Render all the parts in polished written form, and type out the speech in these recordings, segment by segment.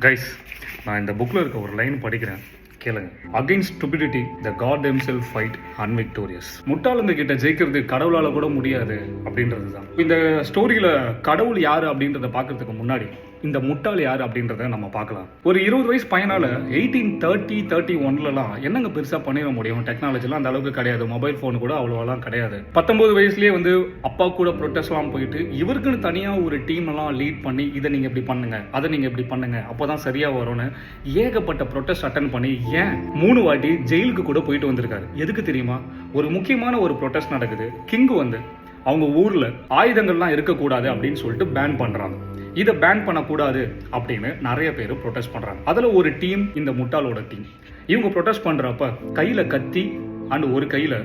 Guys, நான் இந்த புக்கில் இருக்க ஒரு லைன் படிக்கிறேன், கேளுங்க. அகெயின்ஸ்ட் ஸ்டூபிடிட்டி த காட் himself ஃபைட் அன்விக்டோரியஸ். முட்டாளுங்க கிட்ட ஜெயிக்கிறது கடவுளால கூட முடியாது அப்படின்றது தான். இந்த ஸ்டோரியில கடவுள் யாரு அப்படின்றத பார்க்கறதுக்கு முன்னாடி இந்த முட்டாள் யாரு அப்படின்றத நம்ம பார்க்கலாம். ஒரு 20 வயசு பையனால 1831 என்னங்க பெருசா பண்ணிட முடியும்? டெக்னாலஜிலாம் அந்த அளவுக்கு கிடையாது, மொபைல் போன் கூட அவ்வளோலாம் கிடையாது. 19 வயசுலயே அப்பா கூட ப்ரொட்டஸ்ட்லாம் போயிட்டு இவருக்குன்னு தனியா ஒரு டீம் எல்லாம் லீட் பண்ணி இதை நீங்க இப்படி பண்ணுங்க, அதை நீங்க இப்படி பண்ணுங்க, அப்பதான் சரியா வரும்னு ஏகப்பட்ட ப்ரொட்டஸ்ட் அட்டன் பண்ணி ஏன் 3 வாட்டி ஜெயிலுக்கு கூட போயிட்டு வந்திருக்காரு. எதுக்கு தெரியுமா? ஒரு முக்கியமான ஒரு ப்ரொட்டஸ்ட் நடக்குது. கிங் அவங்க ஊர்ல ஆயுதங்கள்லாம் இருக்கக்கூடாது அப்படின்னு சொல்லிட்டு பேன் பண்றாங்க. இதை பேன் பண்ணக்கூடாது அப்படின்னு நிறைய பேர் ப்ரொட்டஸ்ட் பண்றாங்க. அதுல ஒரு டீம் இந்த முட்டாளோட டீம். இவங்க ப்ரொட்டஸ்ட் பண்றப்ப கையில கத்தி அண்ட் ஒரு கையில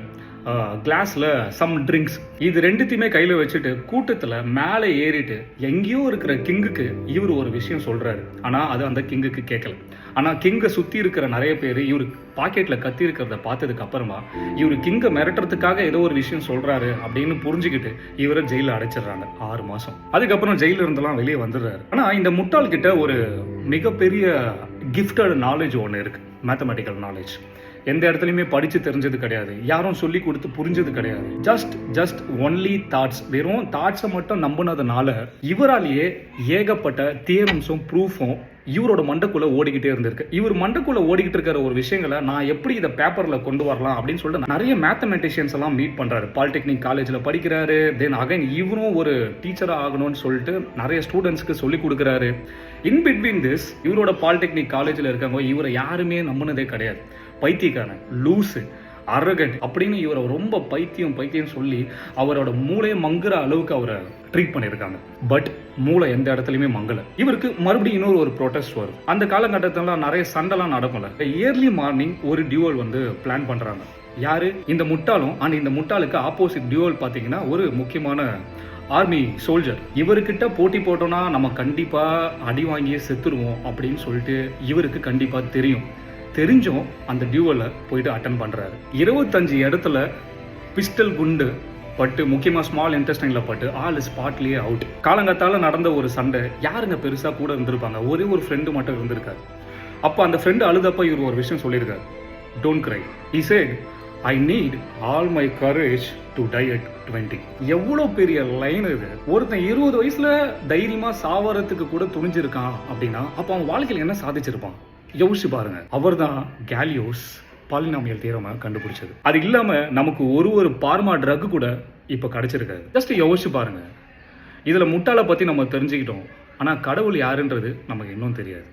கிளாஸ்ல சம் ட்ரிங்க்ஸ், இது ரெண்டுத்தையுமே கையில வச்சுட்டு கூட்டத்துல மேலே ஏறிட்டு எங்கேயோ இருக்கிற கிங்குக்கு இவர் ஒரு விஷயம் சொல்றாரு. ஆனா அது அந்த கிங்குக்கு கேட்கல. ஆனா கிங்கை சுத்தி இருக்கிற நிறைய பேர் இவரு பாக்கெட்ல கத்தி இருக்கிறத பார்த்ததுக்கு அப்புறமா இவரு கிங்கை மிரட்டுறதுக்காக ஏதோ ஒரு விஷயம் சொல்றாரு அப்படின்னு புரிஞ்சுக்கிட்டு இவரை ஜெயில அடைச்சிடுறாங்க 6 மாசம். அதுக்கப்புறம் ஜெயில இருந்தெல்லாம் வெளியே வந்துடுறாரு. ஆனா இந்த முட்டாள் கிட்ட ஒரு மிகப்பெரிய கிஃப்டட் நாலேஜ் ஒன்று இருக்கு, மேத்தமெட்டிக்கல் நாலேஜ். எந்த இடத்துலையுமே படிச்சு தெரிஞ்சது கிடையாது, யாரும் சொல்லி கொடுத்து புரிஞ்சது கிடையாது. ஜஸ்ட் ஒன்லி தாட்ஸ், வெறும் தாட்ஸை மட்டும் நம்பினதுனால இவராலேயே ஏகப்பட்ட தியரம்ஸும் ப்ரூஃபும் இவரோட மண்டக்குள்ள ஓடிக்கிட்டே இருந்திருக்கு. இவர் மண்டக்குள்ள ஓடிக்கிட்டு இருக்கிற ஒரு விஷயங்களை நான் எப்படி இதை பேப்பர்ல கொண்டு வரலாம் அப்படின்னு சொல்லிட்டு நிறைய மேத்தமெட்டிஷியன்ஸ் எல்லாம் மீட் பண்றாரு. பாலிடெக்னிக் காலேஜ்ல படிக்கிறாரு. தென் அகைன் இவரும் ஒரு டீச்சரா ஆகணும்னு சொல்லிட்டு நிறைய ஸ்டூடெண்ட்ஸ்க்கு சொல்லி கொடுக்குறாரு. இன் பிட்வீன் திஸ் இவரோட பாலிடெக்னிக் காலேஜ்ல இருக்கவங்க இவரை யாருமே நம்பினதே கிடையாது. பைத்தியக்காரன், லூசு, அரகண்ட் அப்படின்னு இவரை ரொம்ப பைத்தியம் சொல்லி அவரோட மூளையை மங்குற அளவுக்கு அவரை ட்ரீட் பண்ணியிருக்காங்க. பட் மூளை எந்த இடத்துலையுமே மங்கல. இவருக்கு மறுபடியும் இன்னொரு ஒரு ப்ரொட்டஸ்ட் வரும். அந்த காலகட்டத்தில் நிறைய சண்டைலாம் நடக்கும்ல. இயர்லி மார்னிங் ஒரு டியூவல் பிளான் பண்றாங்க. யாரு? இந்த முட்டாளும். அண்ட் இந்த முட்டாளுக்கு ஆப்போசிட் டியூவல் பார்த்தீங்கன்னா ஒரு முக்கியமான ஆர்மி சோல்ஜர். இவர்கிட்ட போட்டி போட்டோம்னா நம்ம கண்டிப்பா அடி வாங்கியே செத்துருவோம் அப்படின்னு சொல்லிட்டு இவருக்கு கண்டிப்பா தெரிஞ்சும் அந்த டியூவலை போயிட்டு அட்டன் பண்றாரு. 25 இடத்துல பிஸ்டல் குண்டு பட்டு, முக்கியமா ஸ்மால் இன்டெஸ்டைன்ல பட்டு ஆள் ஸ்பாட்லயே அவுட். காலங்கத்தால நடந்த ஒரு சண்டை, யாருங்க பெருசா கூட இருந்திருப்பாங்க? ஒரே ஒரு ஃப்ரெண்டு மட்டும் இருந்திருக்காரு. அப்ப அந்த ஃப்ரெண்டு அழுதப்ப இவர் ஒரு விஷயம் சொல்லியிருக்காரு, don't cry. He said, I need all my courage to die at 20. எவ்வளோ பெரிய லைன் இது! ஒருத்தன் 20 வயசுல தைரியமா சாவறதுக்கு கூட துணிஞ்சிருக்கான் அப்படின்னா அப்ப அவன் வாழ்க்கையில் என்ன சாதிச்சிருப்பான்? யோசிச்சு பாருங்க. அவர் தான் கேலியோஸ் பாலினாமியல் தியரமை கண்டுபிடிச்சது. அது இல்லாம நமக்கு ஒரு பார்மா ட்ரக் கூட இப்ப கிடைச்சிருக்காது. ஜஸ்ட் யோசிச்சு பாருங்க. இதுல முட்டாளை பத்தி நம்ம தெரிஞ்சுக்கிட்டோம், ஆனா கடவுள் யாருன்றது நமக்கு இன்னும் தெரியாது.